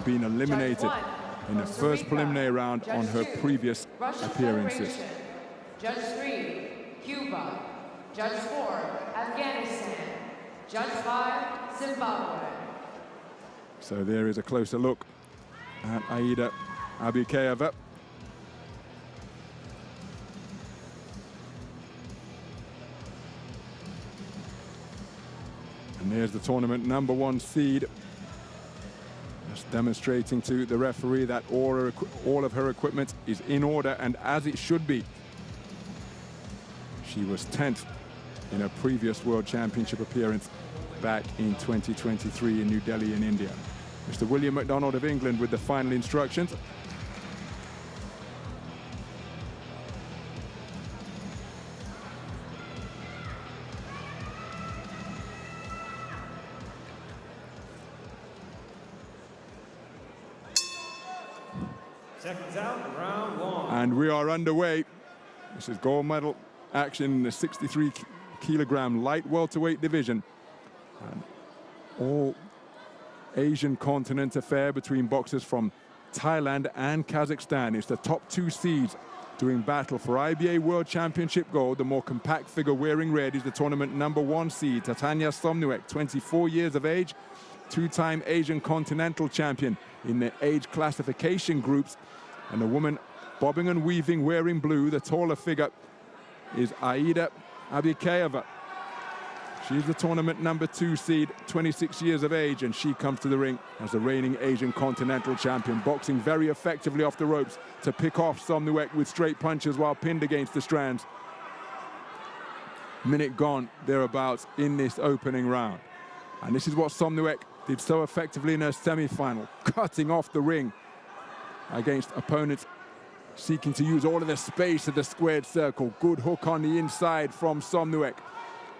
been eliminated in the first preliminary round on her previous appearances. Judge 3, Cuba. Judge 4, Afghanistan. Judge 5, Zimbabwe. So there is a closer look at Aida Әбікеева. And there's the tournament #1 seed. Just demonstrating to the referee that all of her equipment is in order and as it should be. She was 10th in a previous World Championship appearance back in 2023 in New Delhi in India. Mr. William McDonald of England with the final instructions. Seconds out, round 1. And we are underway. This is gold medal action in the 63-kilogram light welterweight division. And all Asian continent affair between boxers from Thailand and Kazakhstan. It's the top 2 seeds doing battle for IBA World Championship gold. The more compact figure wearing red is the tournament #1 seed, Tatjana Somnouek, 24 years of age, 2-time Asian continental champion in the age classification groups. And the woman bobbing and weaving wearing blue, the taller figure, is Aida Әбікеева. She's the tournament #2 seed, 26 years of age, and she comes to the ring as the reigning Asian continental champion, boxing very effectively off the ropes to pick off Somnouek with straight punches while pinned against the strands. Minute gone, thereabouts, in this opening round. And this is what Somnouek did so effectively in her semi-final, cutting off the ring against opponents seeking to use all of the space of the squared circle. Good hook on the inside from Somnouek.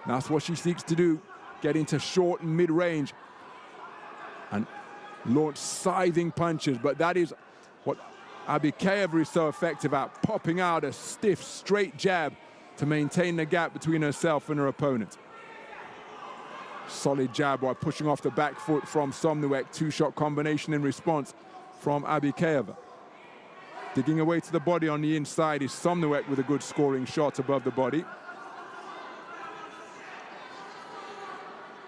That's what she seeks to do, get into short and mid-range and launch scything punches. But that is what Әбікеева is so effective at, popping out a stiff, straight jab to maintain the gap between herself and her opponent. Solid jab while pushing off the back foot from Somnouek. 2-shot combination in response from Әбікеева. Digging away to the body on the inside is Somnouek with a good scoring shot above the body.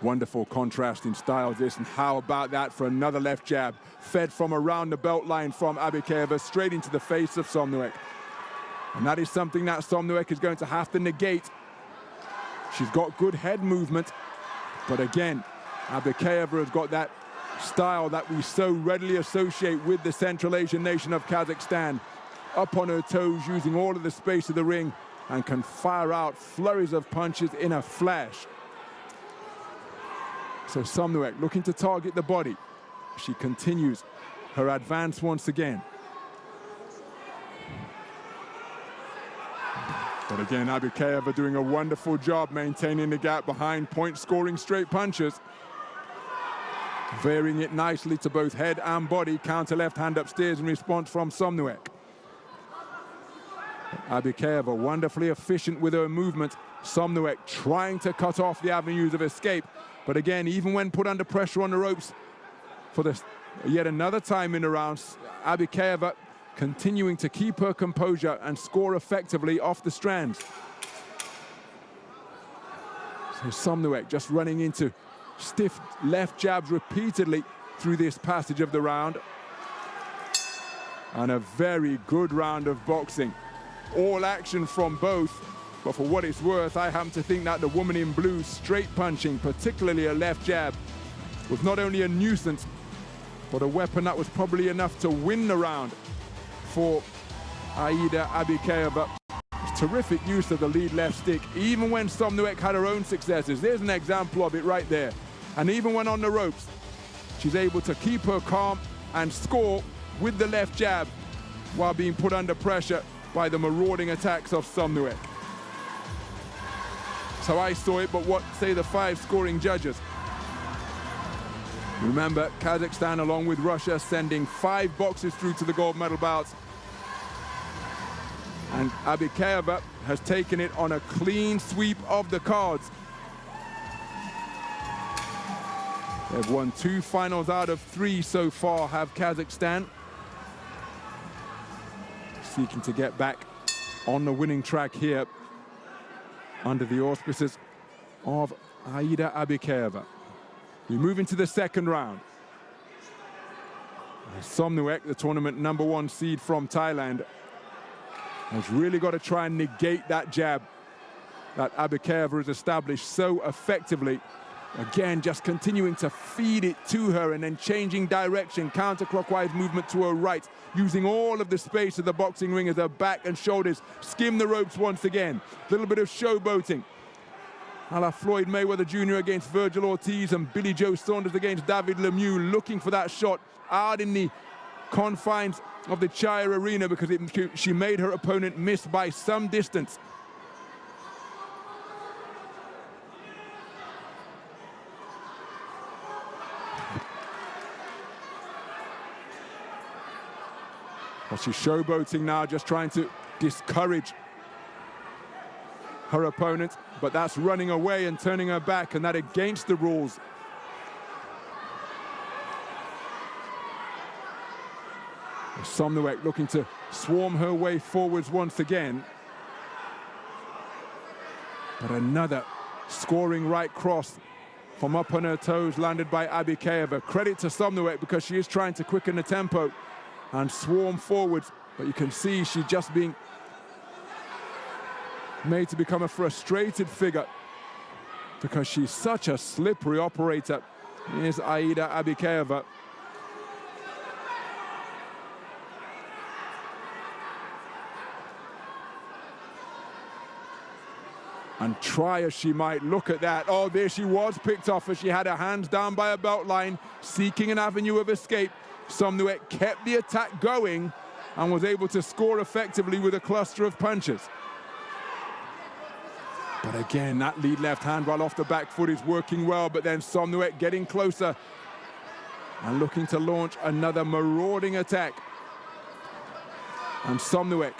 Wonderful contrast in styles this, and how about that for another left jab, fed from around the belt line from Әбікеева straight into the face of Somnouek. And that is something that Somnouek is going to have to negate. She's got good head movement, but again, Әбікеева has got that style that we so readily associate with the Central Asian nation of Kazakhstan. Up on her toes, using all of the space of the ring, and can fire out flurries of punches in a flash. So Somnouek looking to target the body. She continues her advance once again. But again, Әбікеева doing a wonderful job maintaining the gap behind point, scoring straight punches. Varying it nicely to both head and body. Counter left hand upstairs in response from Somnouek. Әбікееva wonderfully efficient with her movement. Somnouek trying to cut off the avenues of escape. But again, even when put under pressure on the ropes for yet another time in the round, Әбікееva continuing to keep her composure and score effectively off the strands. So Somnouek just running into stiff left jabs repeatedly through this passage of the round. And a very good round of boxing. All action from both, but for what it's worth, I happen to think that the woman in blue straight punching, particularly a left jab, was not only a nuisance, but a weapon that was probably enough to win the round for Aida Әбікееva. Terrific use of the lead left stick, even when Somnouek had her own successes. There's an example of it right there. And even when on the ropes, she's able to keep her calm and score with the left jab while being put under pressure by the marauding attacks of Somnouek. So I saw it, but what say the 5 scoring judges? Remember, Kazakhstan, along with Russia, sending 5 boxers through to the gold medal bouts. And Әбікееva has taken it on a clean sweep of the cards. They've won 2 finals out of 3 so far, have Kazakhstan. Seeking to get back on the winning track here under the auspices of Aida Əbikeyeva. We move into the second round. Somnouek, the tournament #1 seed from Thailand, has really got to try and negate that jab that Əbikeyeva has established so effectively. Again, just continuing to feed it to her and then changing direction, counterclockwise movement to her right, using all of the space of the boxing ring as her back and shoulders skim the ropes once again. A little bit of showboating, a la Floyd Mayweather Jr. against Virgil Ortiz and Billy Joe Saunders against David Lemieux, looking for that shot out in the confines of the Chaya Arena because she made her opponent miss by some distance. But she's showboating now, just trying to discourage her opponent, but that's running away and turning her back, and that against the rules. Somnouek looking to swarm her way forwards once again. But another scoring right cross from up on her toes landed by Əbikeyeva. Credit to Somnouek because she is trying to quicken the tempo and swarm forwards, but you can see she's just being made to become a frustrated figure because she's such a slippery operator. Here's Aida Əbikeyeva. And try as she might, look at that. Oh, there she was, picked off as she had her hands down by a belt line, seeking an avenue of escape. Somnouek kept the attack going and was able to score effectively with a cluster of punches. But again, that lead left hand right off the back foot is working well, but then Somnouek getting closer and looking to launch another marauding attack. And Somnouek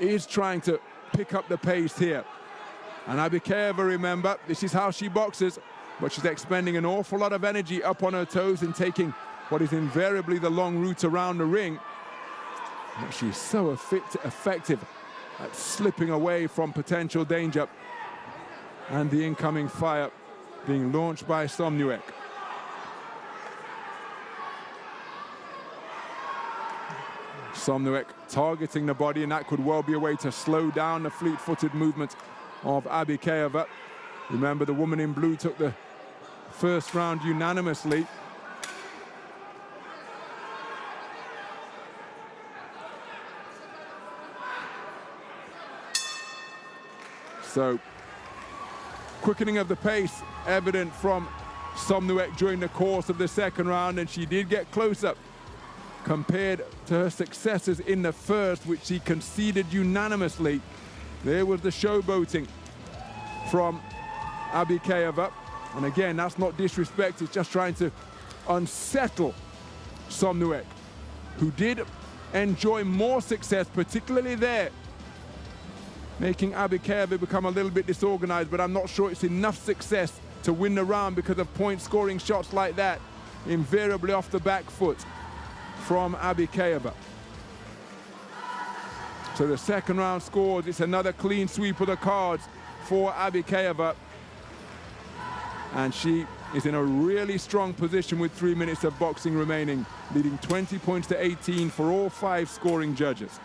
is trying to pick up the pace here. And Əbikeyeva, remember, this is how she boxes, but she's expending an awful lot of energy up on her toes and taking what is invariably the long route around the ring. But she's so effective at slipping away from potential danger. And the incoming fire being launched by Somnouek. Somnouek targeting the body, and that could well be a way to slow down the fleet-footed movement of Əbikeyeva. Remember, the woman in blue took the first round unanimously. So, quickening of the pace evident from Somnouek during the course of the second round, and she did get closer compared to her successes in the first, which she conceded unanimously. There was the showboating from Əbikeyeva. And again, that's not disrespect, it's just trying to unsettle Somnouek, who did enjoy more success, particularly there, making Əbikeyeva become a little bit disorganized, but I'm not sure it's enough success to win the round because of point-scoring shots like that, invariably off the back foot from Əbikeyeva. So the second round scores, it's another clean sweep of the cards for Əbikeyeva. And she is in a really strong position with 3 minutes of boxing remaining, leading 20 points to 18 for all 5 scoring judges.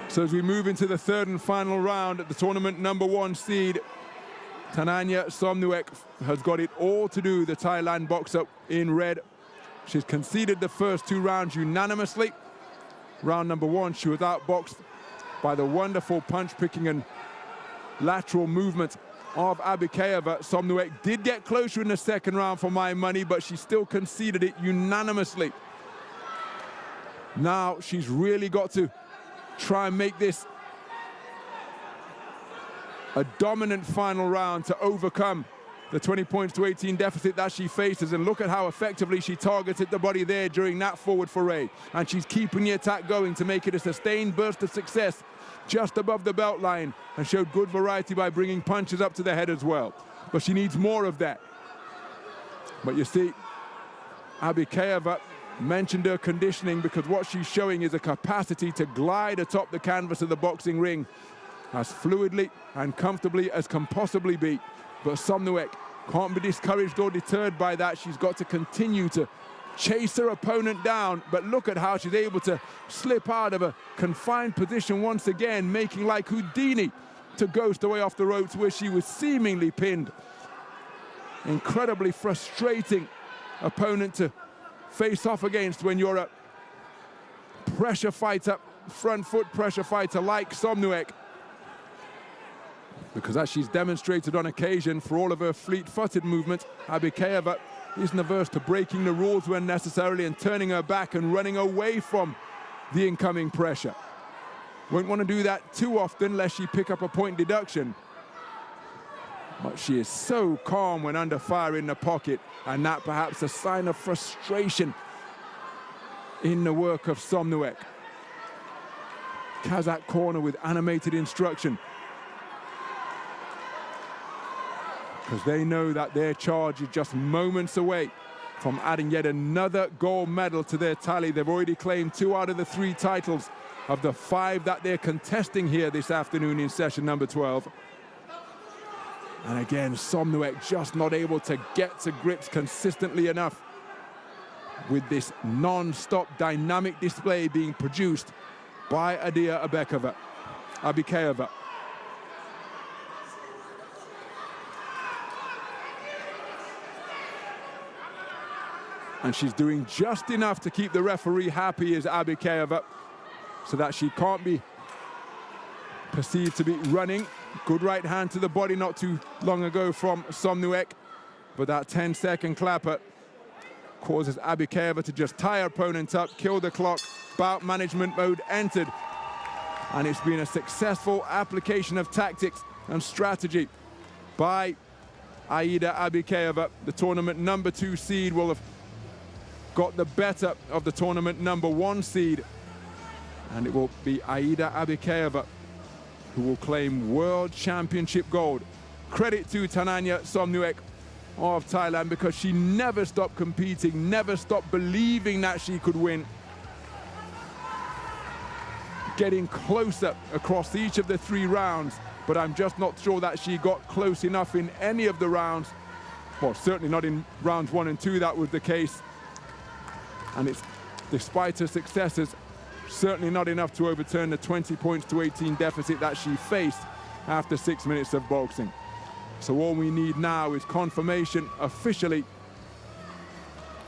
So as we move into the third and final round at the tournament #1 seed, Zananье Somnouek has got it all to do, the Thailand boxer in red. She's conceded the first 2 rounds unanimously. Round #1, she was outboxed by the wonderful punch-picking and lateral movement of Əbikeyeva. Somnouek did get closer in the second round for my money, but she still conceded it unanimously. Now she's really got to try and make this a dominant final round to overcome the 20 points to 18 deficit that she faces, and look at how effectively she targeted the body there during that forward foray. And she's keeping the attack going to make it a sustained burst of success just above the belt line, and showed good variety by bringing punches up to the head as well. But she needs more of that. But you see, Әбікеева mentioned her conditioning, because what she's showing is a capacity to glide atop the canvas of the boxing ring as fluidly and comfortably as can possibly be. But Somnuek can't be discouraged or deterred by that. She's got to continue to chase her opponent down. But look at how she's able to slip out of a confined position once again, making like Houdini to ghost away off the ropes where she was seemingly pinned. Incredibly frustrating opponent to face off against when you're a pressure fighter, front foot pressure fighter like Somnуек. Because as she's demonstrated on occasion, for all of her fleet-footed movement, Әбікеева isn't averse to breaking the rules when necessary and turning her back and running away from the incoming pressure. Won't want to do that too often lest she pick up a point deduction. But she is so calm when under fire in the pocket, and that perhaps a sign of frustration in the work of Somnуек. Kazakh corner with animated instruction, because they know that their charge is just moments away from adding yet another gold medal to their tally. They've already claimed 2 out of the 3 titles of the 5 that they're contesting here this afternoon in session number 12. And again, Somnуек just not able to get to grips consistently enough with this non-stop dynamic display being produced by Aida Әбікеева. And she's doing just enough to keep the referee happy as Әбікеева, so that she can't be perceived to be running. Good right hand to the body not too long ago from Somnуек, but that 10-second clapper causes Әбікеева to just tie her opponent up, kill the clock. Bout management mode entered, and it's been a successful application of tactics and strategy by Aida Әбікеева. The tournament number 2 seed will have got the better of the tournament number 1 seed, and it will be Aida Әбікеева who will claim World Championship gold. Credit to Zananье Somnуек of Thailand, because she never stopped competing, never stopped believing that she could win. Getting closer across each of the 3 rounds, but I'm just not sure that she got close enough in any of the rounds. Well, certainly not in rounds 1 and 2, that was the case. And it's, despite her successes, certainly not enough to overturn the 20 points to 18 deficit that she faced after 6 minutes of boxing. So all we need now is confirmation officially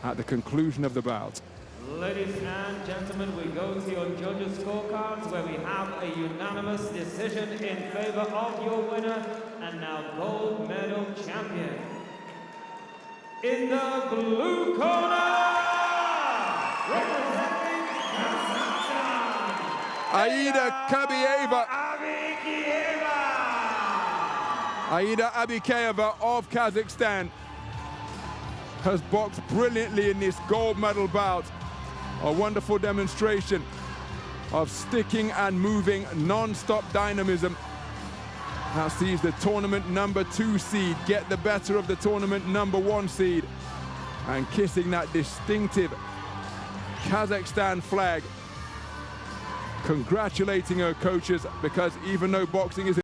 at the conclusion of the bout. Ladies and gentlemen, we go to your judges' scorecards, where we have a unanimous decision in favor of your winner and now gold medal champion. In the blue corner, representing Kazakhstan, Aida Әбікеева of Kazakhstan has boxed brilliantly in this gold medal bout. A wonderful demonstration of sticking and moving non-stop dynamism that sees the tournament number 2 seed get the better of the tournament number 1 seed, and kissing that distinctive Kazakhstan flag, congratulating her coaches, because even though boxing is